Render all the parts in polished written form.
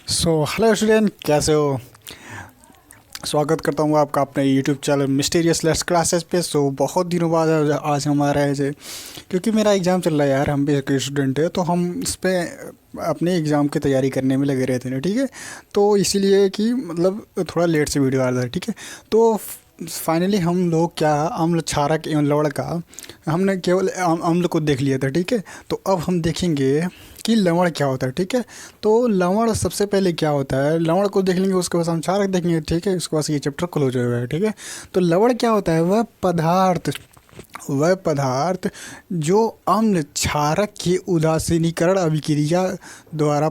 Hello student, कैसे हो? स्वागत करता हूँ आपका अपने YouTube channel mysterious let's classes पे। बहुत दिनों बाद आज हमारा ऐसे, क्योंकि मेरा एग्ज़ाम चल रहा है यार, हम भी एक स्टूडेंट है तो हम इस पे अपने एग्ज़ाम की तैयारी करने में लगे रहते हैं। ठीक है, तो इसीलिए कि मतलब थोड़ा लेट से वीडियो आ रहा है। ठीक है, तो फाइनली हम लोग क्या, अम्ल क्षारक एवं लवण का हमने केवल अम्ल को देख लिया था। ठीक है, तो अब हम देखेंगे कि लवण क्या होता है। ठीक है, तो लवण सबसे पहले क्या होता है, लवण को देख लेंगे, उसके बाद हम क्षारक देखेंगे। ठीक है, उसके बाद ये चैप्टर क्लोज हो जाएगा। ठीक है, तो लवण क्या होता है, वह पदार्थ जो अम्ल क्षारक के उदासीनीकरण अभिक्रिया द्वारा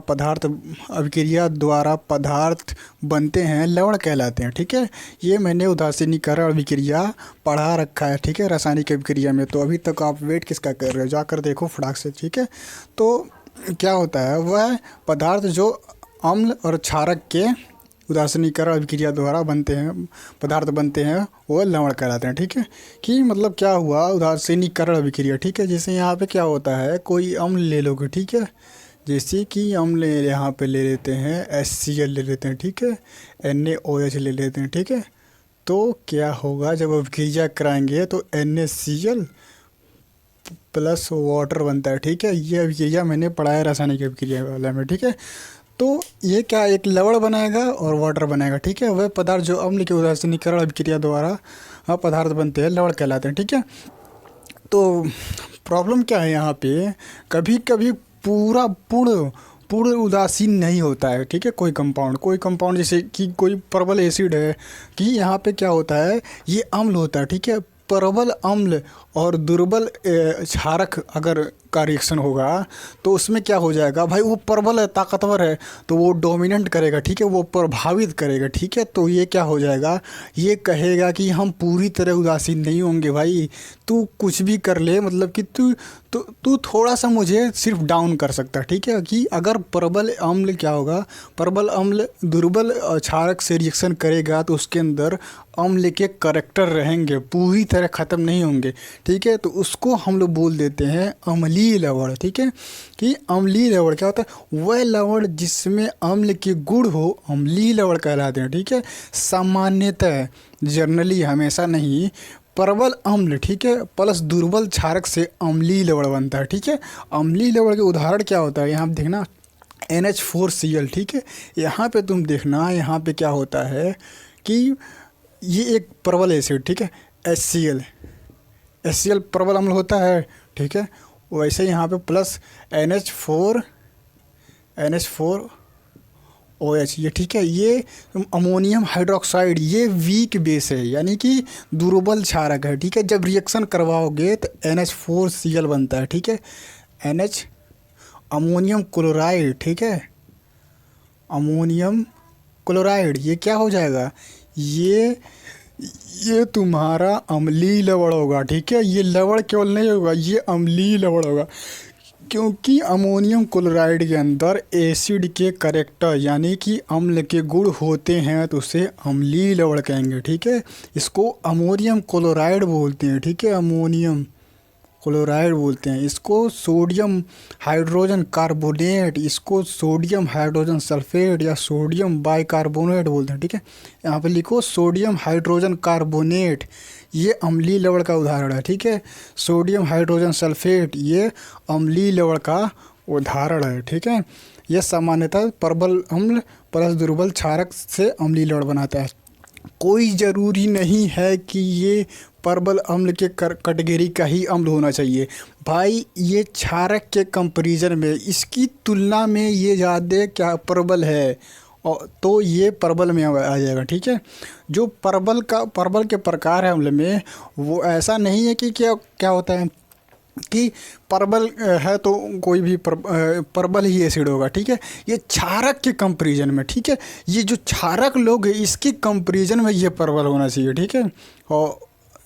पदार्थ बनते हैं, लवण कहलाते हैं। ठीक है, ये मैंने उदासीनीकरण अभिक्रिया पढ़ा रखा है। ठीक है, रासायनिक अभिक्रिया में। तो अभी तक आप वेट किसका कर रहे हो, जाकर देखो फटाक से। ठीक है, तो क्या होता है, वह पदार्थ जो अम्ल और क्षारक के उदासीनीकरण अभिक्रिया द्वारा पदार्थ बनते हैं, वो लवण कहलाते हैं। ठीक है, कि मतलब क्या हुआ, उदासीनीकरण अभिक्रिया। ठीक है, जैसे यहाँ पे क्या होता है, कोई अम्ल ले लोगे। ठीक है, जैसे कि अम्ल यहाँ पे ले लेते हैं, HCl ले लेते हैं। ठीक है, NaOH ले लेते हैं। ठीक है, तो क्या होगा, जब अभिक्रिया कराएंगे तो NaCl प्लस वाटर बनता है। ठीक है, ये अभिक्रिया मैंने पढ़ा है रासायनिक अभिक्रिया वाले में। ठीक है, तो ये क्या, एक लवण बनाएगा और वाटर बनाएगा। ठीक है, वह पदार्थ जो अम्ल के उदासीनीकरण अभिक्रिया द्वारा पदार्थ बनते हैं, लवण कहलाते हैं। ठीक है, तो प्रॉब्लम क्या है यहाँ पे, कभी कभी पूरा पूर्ण पूर्ण उदासीन नहीं होता है। ठीक है, कोई कंपाउंड जैसे कि कोई प्रबल एसिड है, कि यहाँ पे क्या होता है, ये अम्ल होता है। ठीक है, प्रबल अम्ल और दुर्बल क्षारक अगर का रिएक्शन होगा तो उसमें क्या हो जाएगा भाई, वो प्रबल है, ताकतवर है, तो वो डोमिनेंट करेगा। ठीक है, वो प्रभावित करेगा। ठीक है, तो ये क्या हो जाएगा, ये कहेगा कि हम पूरी तरह उदासीन नहीं होंगे भाई, तू कुछ भी कर ले, मतलब कि तू थोड़ा सा मुझे सिर्फ डाउन कर सकता है। ठीक है, कि अगर प्रबल अम्ल क्या होगा, प्रबल अम्ल दुर्बल क्षारक से रिएक्शन करेगा तो उसके अंदर अम्ल के करैक्टर रहेंगे, पूरी तरह ख़त्म नहीं होंगे। ठीक है, तो उसको हम लोग बोल देते हैं अम्लीय लवण। ठीक है, कि अम्लीय लवण क्या होता है, वह लवण जिसमें अम्ल के गुण हो, अम्लीय लवण कहलाते हैं। ठीक है, सामान्यतः जनरली हमेशा नहीं, प्रबल अम्ल, ठीक है, प्लस दुर्बल क्षारक से अम्लीय लवण बनता है। ठीक है, अम्लीय लवण के उदाहरण क्या होता है, यहाँ देखना NH4Cl। ठीक है, यहाँ पे तुम देखना, यहाँ पे क्या होता है कि ये एक प्रबल एसिड, ठीक है, HCl प्रबल अम्ल होता है। ठीक है, वैसे यहाँ पे प्लस NH4OH, ये ठीक है, ये अमोनियम हाइड्रोक्साइड, ये वीक बेस है, यानी कि दुर्बल क्षारक है। ठीक है, जब रिएक्शन करवाओगे तो NH4Cl बनता है। ठीक है, NH अमोनियम क्लोराइड। ठीक है, अमोनियम क्लोराइड, ये क्या हो जाएगा, ये तुम्हारा अम्लीय लवण होगा। ठीक है, ये लवण केवल नहीं होगा, ये अम्लीय लवण होगा, क्योंकि अमोनियम क्लोराइड के अंदर एसिड के करैक्टर यानी कि अम्ल के गुण होते हैं, तो उसे अम्लीय लवण कहेंगे। ठीक है, इसको अमोनियम क्लोराइड बोलते हैं। ठीक है, अमोनियम क्लोराइड बोलते हैं इसको, सोडियम हाइड्रोजन कार्बोनेट, इसको सोडियम हाइड्रोजन सल्फेट या सोडियम बाइकार्बोनेट बोलते हैं। ठीक है, यहाँ पे लिखो सोडियम हाइड्रोजन कार्बोनेट, ये अम्लीय लवण का उदाहरण है। ठीक है, सोडियम हाइड्रोजन सल्फेट, ये अम्लीय लवण का उदाहरण है। ठीक है, यह सामान्यतः प्रबल अम्ल प्लस दुर्बल क्षारक से अम्लीय लवण बनाता है। कोई ज़रूरी नहीं है कि ये प्रबल अम्ल के कैटेगरी का ही अम्ल होना चाहिए भाई, ये क्षारक के कंपैरिजन में, इसकी तुलना में ये ज़्यादा क्या प्रबल है, और तो ये प्रबल में आ जाएगा। ठीक है, जो प्रबल के प्रकार है अम्ल में, वो ऐसा नहीं है कि क्या क्या होता है कि प्रबल है तो कोई भी प्रबल ही एसिड होगा। ठीक है, ये क्षारक के कंपैरिजन में, ठीक है, ये जो क्षारक लोग हैं इसके कंपैरिजन में ये प्रबल होना चाहिए। ठीक है, और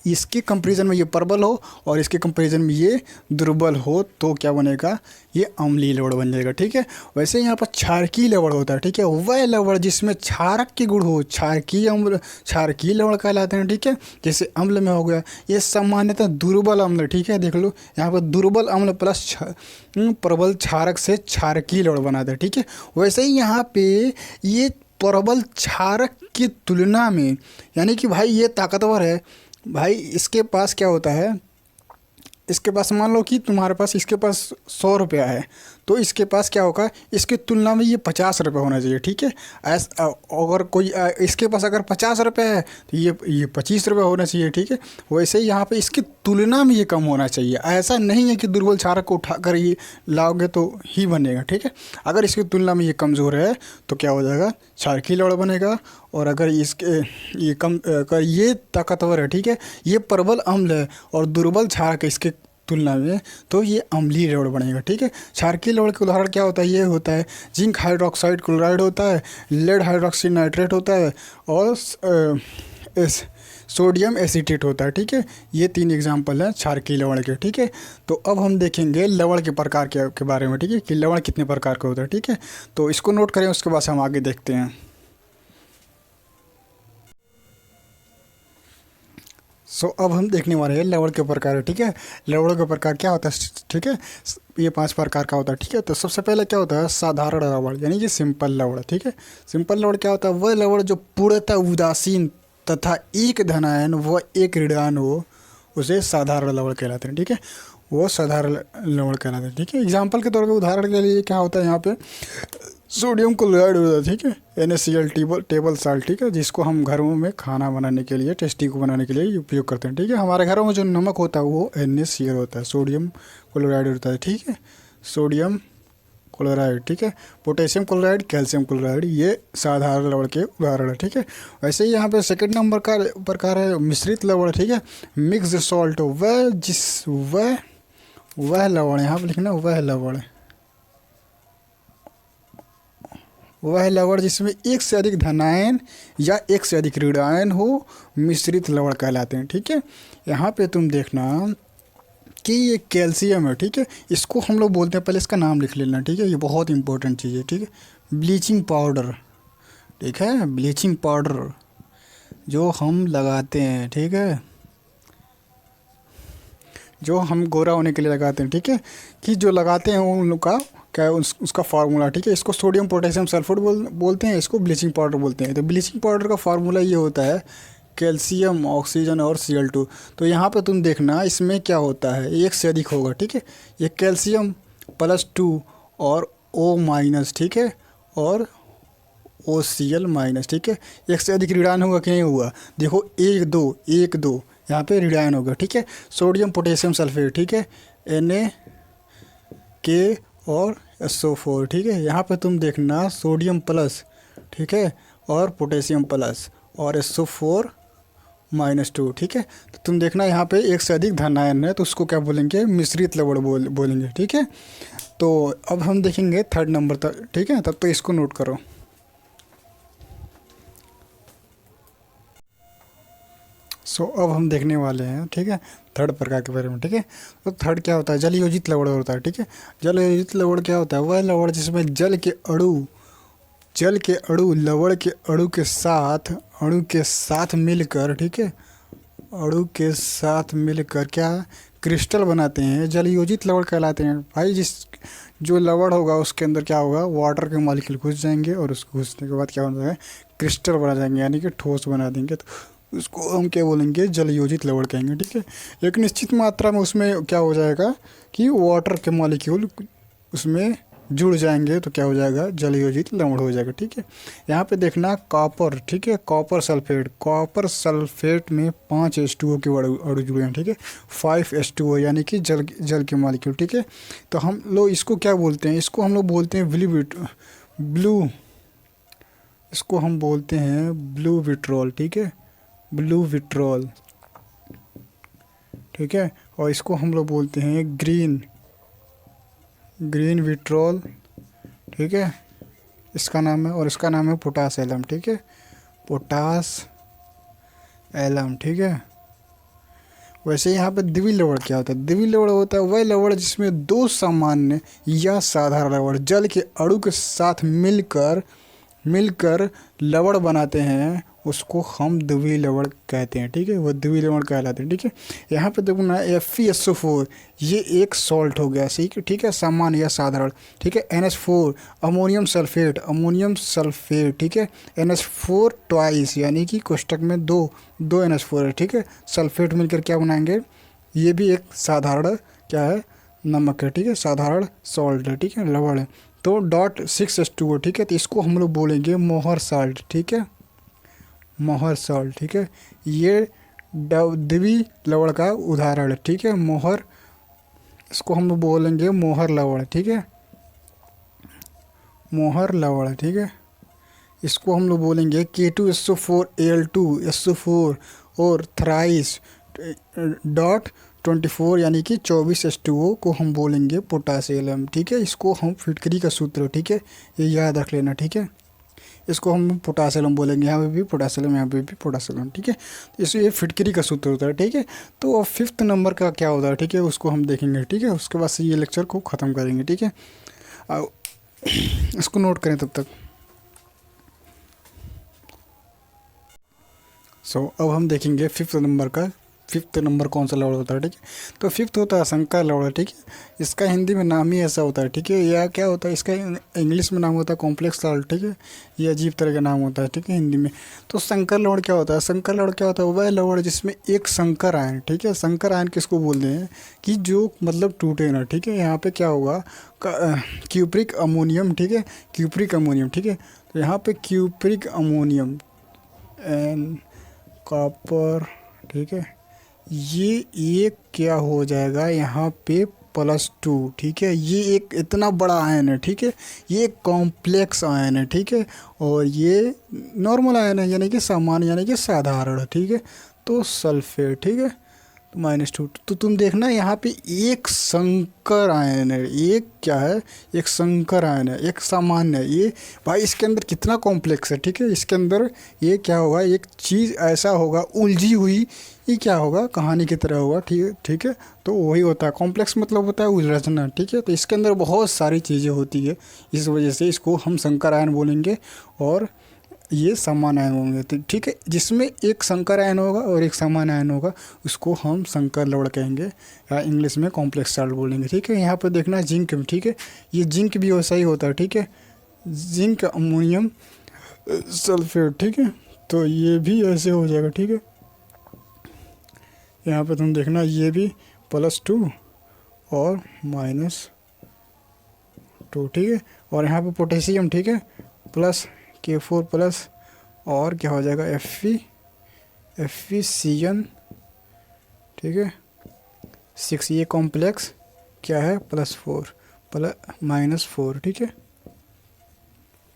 इसके कंपैरिजन में ये प्रबल हो और इसके कंपैरिजन में ये दुर्बल हो तो क्या बनेगा, ये अम्लीय लवण बन जाएगा। ठीक है, वैसे यहाँ पर क्षारकीय लवण होता है। ठीक है, वह लवण जिसमें क्षारक के गुण हो क्षारकीय अम्ल क्षारकीय लवण कहलाते हैं। ठीक है, जैसे अम्ल में हो गया, ये सामान्यतः दुर्बल अम्ल। ठीक है, देख लो यहाँ पर दुर्बल अम्ल प्लस प्रबल क्षारक से क्षारकीय लवण बनाते हैं। ठीक है, वैसे ही यहाँ पे ये प्रबल क्षारक की तुलना में, यानी कि भाई ये ताकतवर है, भाई इसके पास क्या होता है, इसके पास मान लो कि तुम्हारे पास इसके पास 100 रुपया है, तो इसके पास क्या होगा, इसकी तुलना में ये 50 रुपये होना चाहिए। ठीक है, ऐसा अगर कोई इसके पास अगर 50 रुपये है तो ये 25 रुपये होना चाहिए। ठीक है, वैसे ही यहाँ पे इसकी तुलना में ये कम होना चाहिए। ऐसा नहीं है कि दुर्बल क्षारक को उठाकर ये लाओगे तो ही बनेगा। ठीक है, अगर इसकी तुलना में ये कमज़ोर है तो क्या हो जाएगा, क्षारकीय लवण बनेगा। और अगर इसके ये कम अगर ये ताकतवर है, ठीक है, ये प्रबल अम्ल है और दुर्बल क्षारक इसके तुलना में, तो ये अम्लीय लवण बनेगा। ठीक है, क्षारकीय लवण के उदाहरण क्या होता है, ये होता है जिंक हाइड्रोक्साइड क्लोराइड होता है, लेड हाइड्रोक्सी नाइट्रेट होता है और सोडियम एसीटेट होता है। ठीक है, ये 3 एग्जाम्पल हैं क्षारकीय लवण के। ठीक है, तो अब हम देखेंगे लवण के प्रकार के बारे में। ठीक है, कि लवण कितने प्रकार के होते हैं। ठीक है, तो इसको नोट करें, उसके बाद हम आगे देखते हैं। अब हम देखने वाले हैं लवण के प्रकार। ठीक है, लवण का प्रकार क्या होता है। ठीक है, ये 5 प्रकार का होता है। ठीक है, तो सबसे पहले क्या होता है, साधारण लवण, यानी कि सिंपल लवण। ठीक है, सिंपल लवण क्या होता है, वह लवण जो पूर्णतः उदासीन तथा एक धनायन व एक ऋणायन हो, उसे साधारण लवण कहलाते हैं। ठीक है, वो साधारण लवण कहलाते हैं। ठीक है, एग्जाम्पल के तौर पर उदाहरण के लिए क्या होता है, यहाँ पे सोडियम क्लोराइड होता है। ठीक है, NaCl टेबल साल्ट। ठीक है, जिसको हम घरों में खाना बनाने के लिए, टेस्टी को बनाने के लिए उपयोग करते हैं। ठीक है, हमारे घरों में जो नमक होता है वो NaCl होता है, सोडियम क्लोराइड होता है। ठीक है, सोडियम क्लोराइड। ठीक है, पोटेशियम क्लोराइड, कैल्शियम क्लोराइड, ये साधारण लवण के उदाहरण है। ठीक है, वैसे ही यहाँ पे सेकंड नंबर का प्रकार है मिश्रित लवण। ठीक है, मिक्स्ड सॉल्ट, वह लवण, यहाँ पर लिखना वह लवण जिसमें एक से अधिक धनायन या एक से अधिक ऋणायन हो, मिश्रित लवण कहलाते हैं। ठीक है, यहाँ पे तुम देखना कि ये कैल्शियम है। ठीक है, इसको हम लोग बोलते हैं, पहले इसका नाम लिख लेना। ठीक है, ये बहुत इंपॉर्टेंट चीज़ है। ठीक है, ब्लीचिंग पाउडर। ठीक है, ब्लीचिंग पाउडर जो हम लगाते हैं। ठीक है, जो हम गोरा होने के लिए लगाते हैं। ठीक है, कि जो लगाते हैं उन लोग का क्या है, उसका फार्मूला। ठीक है, इसको सोडियम पोटेशियम सल्फेट बोलते हैं, इसको ब्लीचिंग पाउडर बोलते हैं। तो ब्लीचिंग पाउडर का फार्मूला ये होता है कैल्शियम, ऑक्सीजन और Cl2। तो यहाँ पे तुम देखना इसमें क्या होता है, एक से अधिक होगा। ठीक है, ये कैल्शियम +2 और O-। ठीक है, और OCl-। ठीक है, एक से अधिक ऋणायन होगा कि नहीं हुआ, देखो 1 2 यहाँ पे ऋणायन होगा। ठीक है, सोडियम पोटेशियम सल्फेट। ठीक है, Na और SO4। ठीक है, यहाँ पे तुम देखना सोडियम प्लस, ठीक है, और पोटेशियम प्लस और SO4-2। ठीक है, तो तुम देखना यहाँ पे एक से अधिक धनायन है, तो उसको क्या बोलेंगे, मिश्रित लवण बोलेंगे। ठीक है, तो अब हम देखेंगे 3rd नंबर तक। ठीक है, तब तो इसको नोट करो। अब हम देखने वाले हैं, ठीक है, 3rd प्रकार के बारे में। ठीक है, तो 3rd क्या होता है, जल योजित लवण होता है। ठीक है, जल योजित लवण क्या होता है, वह लवण जिसमें जल के अणु लवण के अणु के साथ मिलकर, ठीक है, अणु के साथ मिलकर क्या क्रिस्टल बनाते हैं, जल योजित लवण कहलाते हैं। भाई जो लवण होगा उसके अंदर क्या होगा, वाटर के मॉलिक्यूल घुस जाएंगे और उसको घुसने के बाद क्या होता है, क्रिस्टल बना जाएंगे, यानी कि ठोस बना देंगे। तो उसको हम क्या बोलेंगे, जल योजित लवण कहेंगे। ठीक है, एक निश्चित मात्रा में उसमें क्या हो जाएगा कि वाटर के मॉलिक्यूल उसमें जुड़ जाएंगे, तो क्या हो जाएगा, जल योजित लवण हो जाएगा। ठीक है, यहाँ पे देखना कॉपर। ठीक है, कॉपर सल्फेट में 5 H2O के अणु जुड़े हैं। ठीक है, 5 H2O यानी कि जल के मॉलिक्यूल। ठीक है, तो हम लोग इसको क्या बोलते हैं, इसको हम लोग बोलते हैं इसको हम बोलते हैं ब्लू विट्रॉल। ठीक है, ब्लू विट्रॉल। ठीक है, और इसको हम लोग बोलते हैं ग्रीन विट्रॉल। ठीक है, इसका नाम है, और इसका नाम है पोटास एलम। ठीक है, पोटास एलम। ठीक है, वैसे यहाँ पे द्विवीय लवण क्या होता है? द्विवीय लवण होता है वह लवण जिसमें दो सामान्य या साधारण लवण जल के अणु के साथ मिलकर मिलकर लवण बनाते हैं, उसको हम द्विवीय लवण कहते हैं। ठीक है, वह द्विवीय लवण कहलाते हैं। ठीक है, यहाँ पे देखो ना FeSO4 ये एक सॉल्ट हो गया, सही। ठीक है, सामान्य या साधारण। ठीक है, NH4 अमोनियम सल्फेट। ठीक है, NH4 ट्वाइस यानी कि कोष्टक में दो NH4 है। ठीक है, सल्फेट मिलकर क्या बनाएंगे? ये भी एक साधारण क्या है? नमक है। ठीक है, साधारण सॉल्ट है। ठीक है, लवण है। तो .6H2O। ठीक है, तो इसको हम लोग बोलेंगे मोहर साल्ट। ठीक है, मोहर साल्ट। ठीक है, ये द्विवीय लवण का उदाहरण है। ठीक है, मोहर, इसको हम लोग बोलेंगे मोहर लवण। ठीक है, मोहर लवण। ठीक है, इसको हम लोग बोलेंगे K2SO4Al2SO4 और थ्राइस .24 यानी कि 24H2O को हम बोलेंगे पोटासियम। ठीक है, इसको हम फिटकरी का सूत्र। ठीक है, ये याद रख लेना। ठीक है, इसको हम पोटासियम बोलेंगे, यहाँ पे भी पोटासियम, यहाँ पे भी पोटासियम। ठीक है, इस ये फिटकरी का सूत्र होता है। ठीक है, तो अब 5th नंबर का क्या होता है? ठीक है, उसको हम देखेंगे। ठीक है, उसके बाद से ये लेक्चर को ख़त्म करेंगे। ठीक है, इसको नोट करें तब तक। अब हम देखेंगे 5th नंबर का। 5th नंबर कौन सा लवण होता है? ठीक है, तो 5th होता है संकर लवण। ठीक है, इसका हिंदी में नाम ही ऐसा होता है। ठीक है, या क्या होता है, इसका इंग्लिश में नाम होता है कॉम्प्लेक्स साल्ट। ठीक है, ये अजीब तरह का नाम होता है। ठीक है, हिंदी में। तो संकर लवण क्या होता है? संकर लवण क्या होता है? वह लवण जिसमें एक संकर आयन। ठीक है, संकर आयन किसको बोलते हैं? कि जो मतलब टूटे ना। ठीक है, यहाँ पे क्या होगा? Cupric ammonium. ठीक है, क्यूप्रिक अमोनियम। ठीक है, तो यहाँ पे क्यूप्रिक अमोनियम एंड कॉपर। ठीक है, ये एक क्या हो जाएगा यहाँ पे +2। ठीक है, ये एक इतना बड़ा आयन है। ठीक है, ये एक कॉम्प्लेक्स आयन है। ठीक है, और ये नॉर्मल आयन है यानी कि सामान्य यानी कि साधारण। ठीक है, तो सल्फेट। ठीक है, तो -2। तो तुम देखना यहाँ पे एक संकर आयन है, एक क्या है? एक संकर आयन है, एक सामान्य है। ये भाई इसके अंदर कितना कॉम्प्लेक्स है। ठीक है, इसके अंदर ये क्या होगा? एक चीज़ ऐसा होगा उलझी हुई, ये क्या होगा? कहानी की तरह होगा। ठीक है, ठीक है, तो वही होता है कॉम्प्लेक्स, मतलब होता है उलझना। ठीक है, तो इसके अंदर बहुत सारी चीज़ें होती है, इस वजह से इसको हम संकर आयन बोलेंगे और ये समान आयन होंगे। तो ठीक है, जिसमें एक संकर आयन होगा और एक समान आयन होगा उसको हम संकर लवण कहेंगे या इंग्लिश में कॉम्प्लेक्स साल्ट बोलेंगे। ठीक है, यहाँ पर देखना जिंक में। ठीक है, ये जिंक भी वैसा ही होता है। ठीक है, जिंक अमोनियम सल्फेट। ठीक है, तो ये भी ऐसे हो जाएगा। ठीक है, यहाँ पे तुम देखना ये भी +2 और -2। ठीक है, और यहाँ पे पोटेशियम। ठीक है, K4+ और क्या हो जाएगा? FeCN। ठीक है, 6। ये कॉम्प्लेक्स क्या है? +4 -4। ठीक है,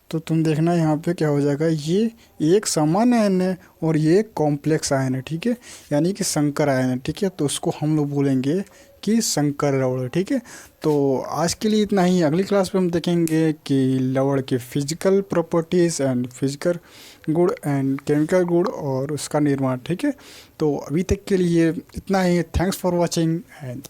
तो तुम देखना यहाँ पे क्या हो जाएगा? ये एक सामान्य आयन है और ये एक कॉम्प्लेक्स आयन है। ठीक है, यानी कि संकर आयन है। ठीक है, तो उसको हम लोग बोलेंगे कि संकर लवण। ठीक है, तो आज के लिए इतना ही। अगली क्लास में हम देखेंगे कि लवण के फिजिकल प्रॉपर्टीज़ एंड फिजिकल गुण एंड केमिकल गुण और उसका निर्माण। ठीक है, तो अभी तक के लिए इतना ही। Thanks for watching and